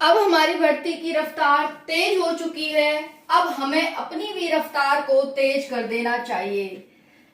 अब हमारी बढ़ती की रफ्तार तेज हो चुकी है। अब हमें अपनी भी रफ्तार को तेज कर देना चाहिए।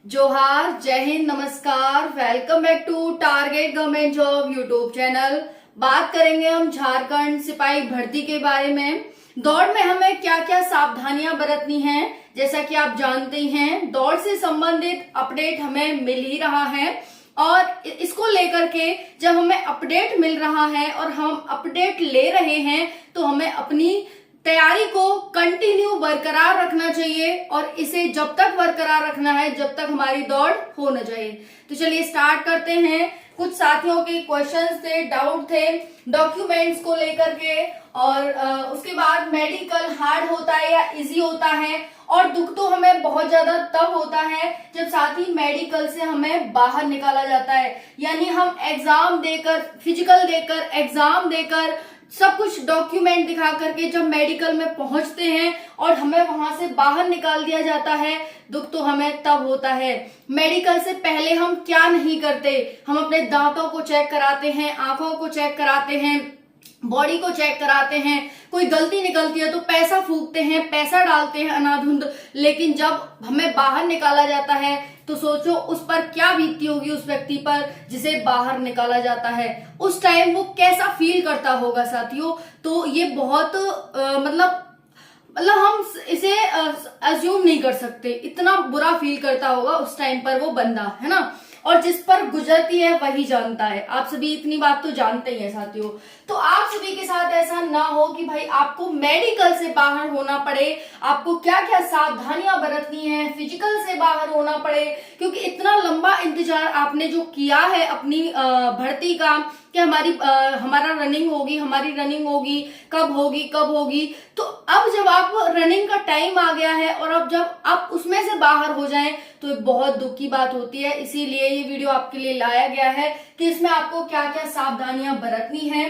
जोहार, जय हिंद, नमस्कार, welcome back to target government job YouTube channel. बात करेंगे हम झारखंड सिपाही भर्ती के बारे में। दौड़ में हमें क्या क्या सावधानियां बरतनी हैं, जैसा कि आप जानते हैं दौड़ से संबंधित अपडेट हमें मिल ही रहा है और इसको लेकर के जब हमें अपडेट मिल रहा है और हम अपडेट ले रहे हैं तो हमें अपनी तैयारी को कंटिन्यू बरकरार रखना चाहिए और इसे जब तक बरकरार रखना है जब तक हमारी दौड़ हो न जाए। तो चलिए स्टार्ट करते हैं। कुछ साथियों के क्वेश्चंस थे, डाउट थे डॉक्यूमेंट्स को लेकर के और उसके बाद मेडिकल हार्ड होता है या इजी होता है, और दुख तो हमें बहुत ज्यादा तब होता है जब साथी मेडिकल से हमें बाहर निकाला जाता है। यानी हम एग्जाम देकर, फिजिकल देकर, एग्जाम देकर, सब कुछ डॉक्यूमेंट दिखा करके जब मेडिकल में पहुंचते हैं और हमें वहां से बाहर निकाल दिया जाता है, दुख तो हमें तब होता है। मेडिकल से पहले हम क्या नहीं करते, हम अपने दांतों को चेक कराते हैं, आंखों को चेक कराते हैं, बॉडी को चेक कराते हैं। कोई गलती निकलती है तो पैसा फूकते हैं, पैसा डालते हैं अनाधुंध। लेकिन जब हमें बाहर निकाला जाता है तो सोचो उस पर क्या बीतती होगी, उस व्यक्ति पर जिसे बाहर निकाला जाता है। उस टाइम वो कैसा फील करता होगा साथियों। तो ये बहुत मतलब हम इसे अज्यूम नहीं कर सकते, इतना बुरा फील करता होगा उस टाइम पर वो बंदा, है ना। और जिस पर गुजरती है वही जानता है। आप सभी इतनी बात तो जानते ही हैं साथियों। तो आप सभी के साथ ऐसा ना हो कि भाई आपको मेडिकल से बाहर होना पड़े, आपको क्या क्या सावधानियां बरतनी है, फिजिकल से बाहर होना पड़े, क्योंकि इतना लंबा इंतजार आपने जो किया है अपनी भर्ती का कि हमारा रनिंग होगी, हमारी रनिंग होगी, कब होगी कब होगी। तो अब जब आप रनिंग का टाइम आ गया है और अब जब आप उसमें से बाहर हो जाएं तो बहुत दुख की बात होती है। इसीलिए ये वीडियो आपके लिए लाया गया है कि इसमें आपको क्या क्या सावधानियां बरतनी है।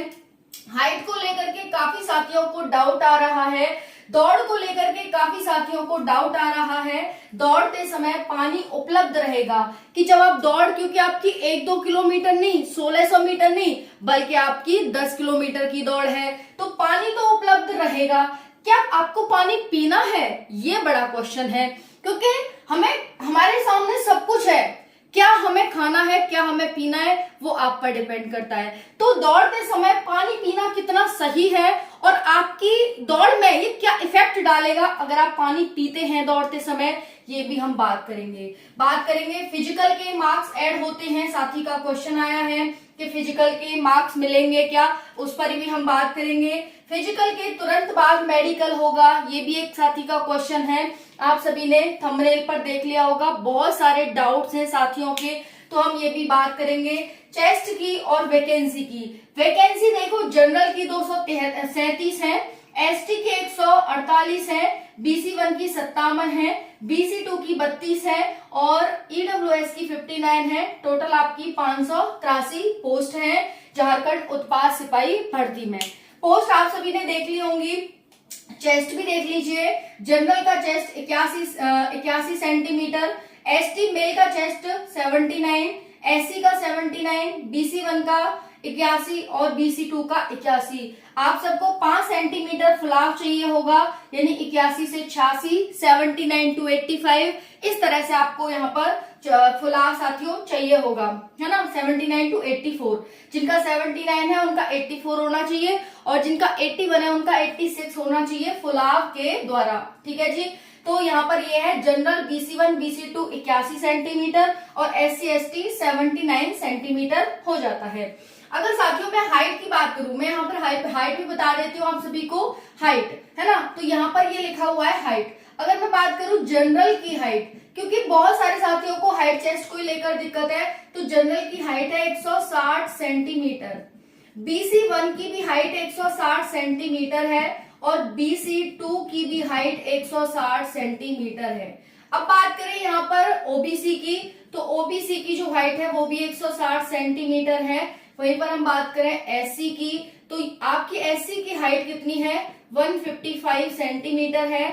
हाइट को लेकर के काफी साथियों को डाउट आ रहा है, दौड़ को लेकर के काफी साथियों को डाउट आ रहा है। दौड़ते समय पानी उपलब्ध रहेगा कि जब आप दौड़, क्योंकि आपकी 1-2 किलोमीटर नहीं, 1600 मीटर नहीं, बल्कि आपकी 10 किलोमीटर की दौड़ है, तो पानी तो उपलब्ध रहेगा। क्या आपको पानी पीना है, ये बड़ा क्वेश्चन है, क्योंकि हमारे सामने सब कुछ है। क्या हमें खाना है, क्या हमें पीना है, वो आप पर डिपेंड करता है। तो दौड़ते समय पानी पीना कितना सही है और आपकी दौड़ में ये क्या इफेक्ट डालेगा अगर आप पानी पीते हैं दौड़ते समय, ये भी हम बात करेंगे। फिजिकल के मार्क्स ऐड होते हैं, साथी का क्वेश्चन आया है कि फिजिकल के मार्क्स मिलेंगे क्या, उस पर भी हम बात करेंगे। फिजिकल के तुरंत बाद मेडिकल होगा, ये भी एक साथी का क्वेश्चन है। आप सभी ने थंबनेल पर देख लिया होगा, बहुत सारे डाउट्स हैं साथियों के, तो हम ये भी बात करेंगे। चेस्ट की और वैकेंसी की। वैकेंसी देखो, जनरल की 237 है, एसटी की 148 है, BC1 की 57 है, BC2 की 32 है और EWS की 59 है। टोटल आपकी 583 पोस्ट है झारखंड उत्पाद सिपाही भर्ती में। पोस्ट आप सभी ने देख ली होंगी। चेस्ट भी देख लीजिए। जनरल का चेस्ट 81 सेंटीमीटर, एसटी मेल का चेस्ट 79, एससी का 79, BC1 का 81 और BC2 का 81। आप सबको 5 सेंटीमीटर फुलाव चाहिए होगा, यानी 81 से 86, 79 to 85, इस तरह से आपको यहाँ पर फुलाव साथियों चाहिए होगा, है ना। 79 to 84, जिनका 79 है उनका 84 होना चाहिए और जिनका 81 है उनका 86 होना चाहिए फुलाव के द्वारा, ठीक है जी। तो यहाँ पर ये है जनरल BC1 BC2 81 सेंटीमीटर और SC ST 79 सेंटीमीटर हो जाता है। अगर साथियों मैं हाइट की बात करूं, मैं यहाँ पर हाइट भी बता देती हूँ आप सभी को, हाइट है ना, तो यहाँ पर ये लिखा हुआ है हाइट। अगर मैं बात करूं जनरल की हाइट, क्योंकि बहुत सारे साथियों को हाइट चेस्ट को लेकर दिक्कत है, तो जनरल की हाइट है 160 सेंटीमीटर, BC1 की भी हाइट 160 सेंटीमीटर है और BC2 की भी हाइट 160 सेंटीमीटर है। अब बात करें यहाँ पर OBC की, तो OBC की जो हाइट है वो भी 160 सेंटीमीटर है। वहीं पर हम बात करें SC की, तो आपकी SC की हाइट कितनी है, 155 सेंटीमीटर है।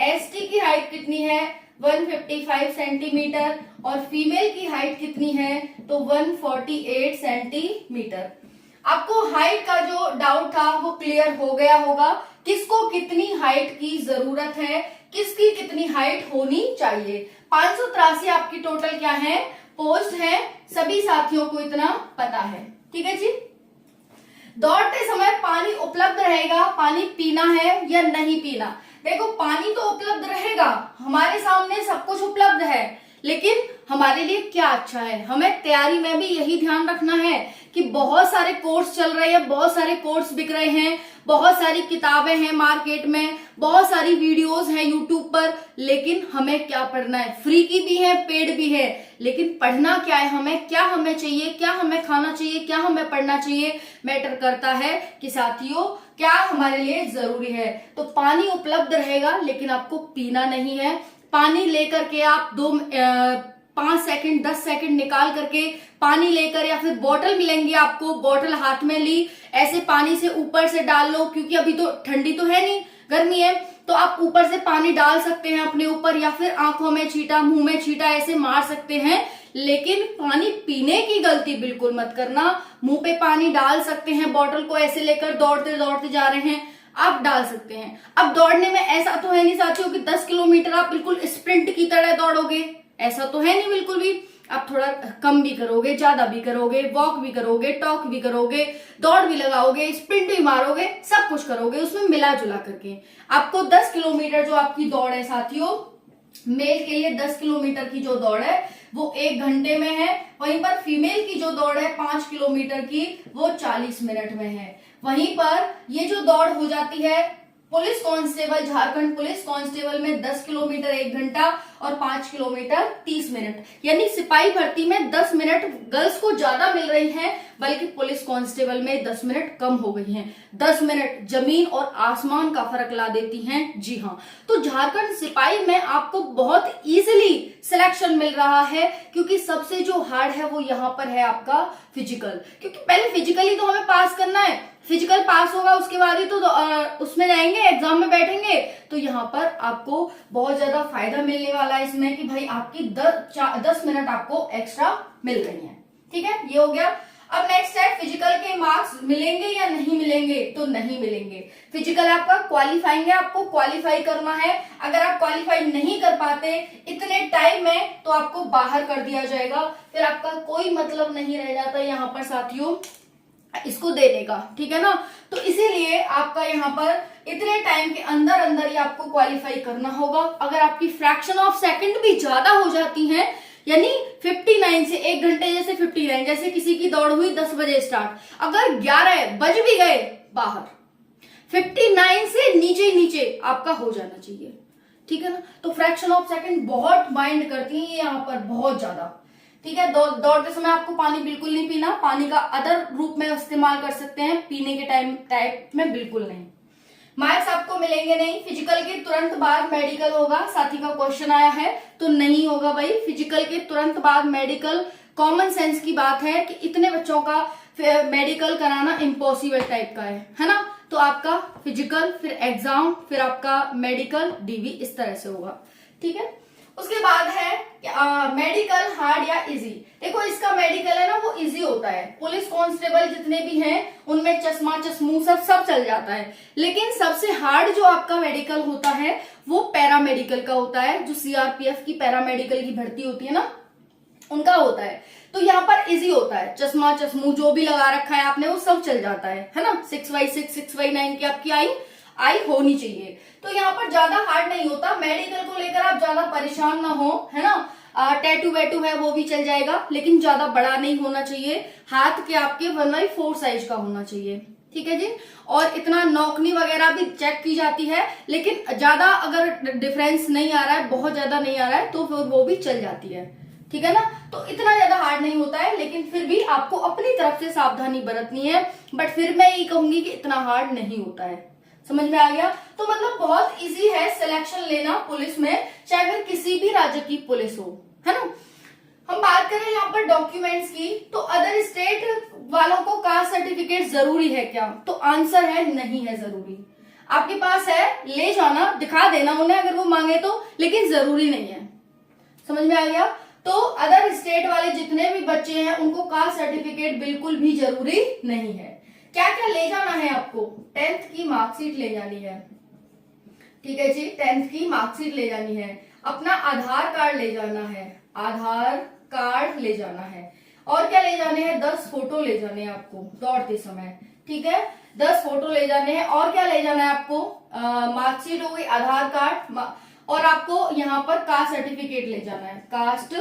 ST की हाइट कितनी है, 155 सेंटीमीटर और फीमेल की हाइट कितनी है, तो 148 सेंटीमीटर। आपको हाइट का जो डाउट था वो क्लियर हो गया होगा, किसको कितनी हाइट की जरूरत है, किसकी कितनी हाइट होनी चाहिए। 583 आपकी टोटल क्या है, पोस्ट है, सभी साथियों को इतना पता है। ठीक है जी। दौड़ते समय पानी उपलब्ध रहेगा, पानी पीना है या नहीं पीना। देखो पानी तो उपलब्ध रहेगा, हमारे सामने सब कुछ उपलब्ध है, लेकिन हमारे लिए क्या अच्छा है, हमें तैयारी में भी यही ध्यान रखना है कि बहुत सारे कोर्स चल रहे हैं, बहुत सारे कोर्स बिक रहे हैं, बहुत सारी किताबें हैं मार्केट में, बहुत सारी वीडियोस हैं यूट्यूब पर, लेकिन हमें क्या पढ़ना है, फ्री की भी है पेड भी है, लेकिन पढ़ना क्या है, हमें क्या हमें चाहिए, क्या हमें खाना चाहिए, क्या हमें पढ़ना चाहिए, मैटर करता है कि साथियों क्या हमारे लिए जरूरी है। तो पानी उपलब्ध रहेगा लेकिन आपको पीना नहीं है। पानी लेकर के आप 5 सेकंड 10 सेकंड निकाल करके पानी लेकर, या फिर बोतल मिलेंगी आपको, बोतल हाथ में ली, ऐसे पानी से ऊपर से डाल लो, क्योंकि अभी तो ठंडी तो है नहीं, गर्मी है, तो आप ऊपर से पानी डाल सकते हैं अपने ऊपर, या फिर आंखों में छींटा, मुंह में छींटा, ऐसे मार सकते हैं। लेकिन पानी पीने की गलती बिल्कुल मत करना। मुंह पे पानी डाल सकते हैं, बोतल को ऐसे लेकर दौड़ते दौड़ते जा रहे हैं, आप डाल सकते हैं। अब दौड़ने में ऐसा तो है नहीं साथियों कि 10 किलोमीटर आप बिल्कुल स्प्रिंट की तरह दौड़ोगे, ऐसा तो है नहीं बिल्कुल भी। आप थोड़ा कम भी करोगे, ज्यादा भी करोगे, वॉक भी करोगे, टॉक भी करोगे, दौड़ भी लगाओगे, स्प्रिंट भी मारोगे, सब कुछ करोगे उसमें मिला जुला करके। आपको 10 किलोमीटर जो आपकी दौड़ है साथियों, मेल के लिए 10 किलोमीटर की जो दौड़ है वो 1 घंटे में है, वहीं पर फीमेल की जो दौड़ है 5 किलोमीटर की वो 40 मिनट में है। वहीं पर ये जो दौड़ हो जाती है police constable, Jharkhand police constable में 10 किलोमीटर 1 घंटा और 5 किलोमीटर 30 मिनट, यानी सिपाही भर्ती में 10 मिनट गर्ल्स को ज्यादा मिल रही हैं, बल्कि पुलिस कांस्टेबल में 10 मिनट कम हो गई हैं। 10 मिनट जमीन और आसमान का फर्क ला देती हैं। जी हाँ, तो झारखंड सिपाही में आपको बहुत इजीली सिलेक्शन मिल रहा है, क्योंकि सबसे जो हार्ड है वो यहाँ पर है आपका फिजिकल, क्योंकि पहले फिजिकली तो हमें पास करना है, फिजिकल पास होगा उसके बाद ही तो उसमें जाएंगे, एग्जाम में बैठेंगे। तो यहाँ पर आपको बहुत ज्यादा फायदा मिलने वाला है इसमें कि भाई आपकी 10 मिनट आपको एक्स्ट्रा मिल रही है। ठीक है, ये हो गया। अब नेक्स्ट है फिजिकल के मार्क्स मिलेंगे या नहीं मिलेंगे, तो नहीं मिलेंगे। फिजिकल आपका क्वालिफाइंग है, आपको क्वालिफाई करना है। अगर आप क्वालिफाई नहीं कर पाते इतने टाइम में तो आपको बाहर कर दिया जाएगा, फिर आपका कोई मतलब नहीं रह जाता यहाँ पर साथियों इसको देने का। ठीक है ना, तो इसीलिए आपका यहाँ पर इतने टाइम के अंदर अंदर ही आपको क्वालिफाई करना होगा। अगर आपकी फ्रैक्शन ऑफ सेकंड भी ज्यादा हो जाती है, यानी 59 से 1 घंटे जैसे 59, जैसे किसी की दौड़ हुई 10 बजे स्टार्ट, अगर 11 बज भी गए बाहर, 59 से नीचे आपका हो जाना चाहिए। ठीक है ना, तो फ्रैक्शन ऑफ सेकंड बहुत माइंड करती है यहाँ पर, बहुत ज्यादा। ठीक है, दौड़ते समय आपको पानी बिल्कुल नहीं पीना, पानी का अदर रूप में इस्तेमाल कर सकते हैं, पीने के टाइप में बिल्कुल नहीं। मार्क्स आपको मिलेंगे नहीं। फिजिकल के तुरंत बाद मेडिकल होगा, साथी का क्वेश्चन आया है, तो नहीं होगा भाई। फिजिकल के तुरंत बाद मेडिकल, कॉमन सेंस की बात है कि इतने बच्चों का मेडिकल कराना इम्पॉसिबल टाइप का है ना, तो आपका फिजिकल, फिर एग्जाम, फिर आपका मेडिकल, डीवी, इस तरह से होगा। ठीक है, उसके बाद है मेडिकल हार्ड या इजी। देखो इसका मेडिकल है ना वो इजी होता है, पुलिस कांस्टेबल जितने भी हैं उनमें चश्मा चश्मू सब चल जाता है, लेकिन सबसे हार्ड जो आपका मेडिकल होता है वो पैरामेडिकल का होता है, जो सीआरपीएफ की पैरामेडिकल की भर्ती होती है ना उनका होता है। तो यहाँ पर इजी होता है, चश्मा चश्मू जो भी लगा रखा है आपने वो सब चल जाता है ना। 6x6 6x9 की आपकी आई होनी चाहिए, तो यहाँ पर ज्यादा हार्ड नहीं होता। मेडिकल को लेकर आप ज्यादा परेशान ना हो, है ना। टैटू वैटू है वो भी चल जाएगा, लेकिन ज्यादा बड़ा नहीं होना चाहिए, हाथ के आपके 1/4 साइज का होना चाहिए। ठीक है जी, और इतना नौकनी वगैरह भी चेक की जाती है, लेकिन ज्यादा अगर डिफरेंस नहीं आ रहा है, बहुत ज्यादा नहीं आ रहा है, तो फिर वो भी चल जाती है। ठीक है ना, तो इतना ज्यादा हार्ड नहीं होता है, लेकिन फिर भी आपको अपनी तरफ से सावधानी बरतनी है। बट फिर मैं ये कहूंगी कि इतना हार्ड नहीं होता है। समझ में आ गया, तो मतलब बहुत इजी है सिलेक्शन लेना पुलिस में, चाहे फिर किसी भी राज्य की पुलिस हो, है ना। हम बात करें यहाँ पर डॉक्यूमेंट्स की, तो अदर स्टेट वालों को कास्ट सर्टिफिकेट जरूरी है क्या, तो आंसर है नहीं है जरूरी। आपके पास है, ले जाना, दिखा देना उन्हें अगर वो मांगे तो, लेकिन जरूरी नहीं है। समझ में आ गया, तो अदर स्टेट वाले जितने भी बच्चे हैं उनको कास्ट सर्टिफिकेट बिल्कुल भी जरूरी नहीं है। क्या क्या ले जाना है आपको? 10th की मार्कशीट ले जानी है, ठीक है जी, 10th की मार्कशीट ले जानी है, अपना आधार कार्ड ले जाना है, आधार कार्ड ले जाना है, और क्या ले जाने हैं? 10 फोटो ले जाने हैं आपको दौड़ते समय, ठीक है, 10 फोटो ले जाने हैं। और क्या ले जाना है आपको? मार्कशीट हो गई, आधार कार्ड, और आपको यहाँ पर कास्ट सर्टिफिकेट ले जाना है, कास्ट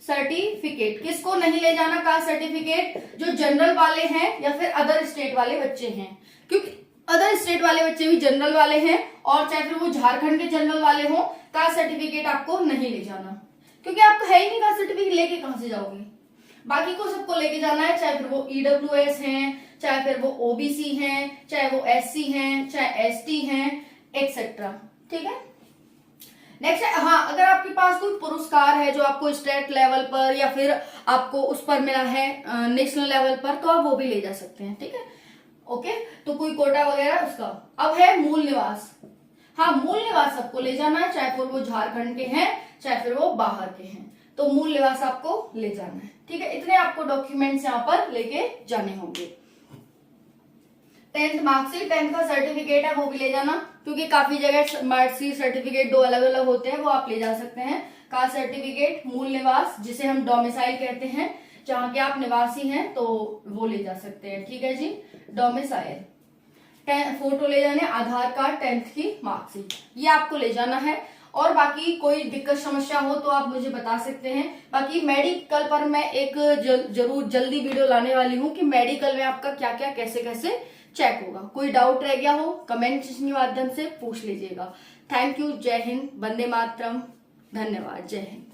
सर्टिफिकेट। किसको नहीं ले जाना कास्ट सर्टिफिकेट? जो जनरल वाले हैं या फिर अदर स्टेट वाले बच्चे हैं, क्योंकि अदर स्टेट वाले बच्चे भी जनरल वाले हैं, और चाहे फिर वो झारखंड के जनरल वाले हो, कास्ट सर्टिफिकेट आपको नहीं ले जाना, क्योंकि आपको है ही नहीं कास्ट सर्टिफिकेट, लेके कहां से जाओगे? बाकी को सबको लेके जाना है, चाहे फिर वो ईडब्ल्यूएस हैं, चाहे फिर वो ओबीसी हैं, चाहे वो एससी हैं, चाहे एसटी हैं, एक्सेट्रा, ठीक है। नेक्स्ट है, हाँ, अगर आपके पास कोई पुरस्कार है जो आपको स्टेट लेवल पर या फिर आपको उस पर मिला है नेशनल लेवल पर, तो आप वो भी ले जा सकते हैं, ठीक है, ओके। तो कोई कोटा वगैरह उसका। अब है मूल निवास, हाँ, मूल निवास सबको ले जाना है, चाहे फिर वो झारखंड के हैं, चाहे फिर वो बाहर के हैं, तो मूल निवास आपको ले जाना है, ठीक है। इतने आपको डॉक्यूमेंट्स यहाँ पर लेके जाने होंगे। 10th मार्कशीट, 10th का सर्टिफिकेट है वो भी ले जाना, क्योंकि काफी जगह मार्कशीट सर्टिफिकेट दो अलग अलग होते हैं, वो आप ले जा सकते हैं। कास्ट सर्टिफिकेट, मूल निवास जिसे हम डोमिसाइल कहते हैं, जहां के आप निवासी हैं, तो वो ले जा सकते हैं, ठीक है जी, डोमिसाइल। फोटो ले जाने, आधार कार्ड, 10th की मार्कशीट, ये आपको ले जाना है। और बाकी कोई दिक्कत समस्या हो तो आप मुझे बता सकते हैं। बाकी मेडिकल पर मैं एक जरूर जल्दी वीडियो लाने वाली हूँ कि मेडिकल में आपका क्या क्या कैसे कैसे चेक होगा। कोई डाउट रह गया हो कमेंट के माध्यम से पूछ लीजिएगा। थैंक यू, जय हिंद, वंदे मातरम, धन्यवाद, जय हिंद।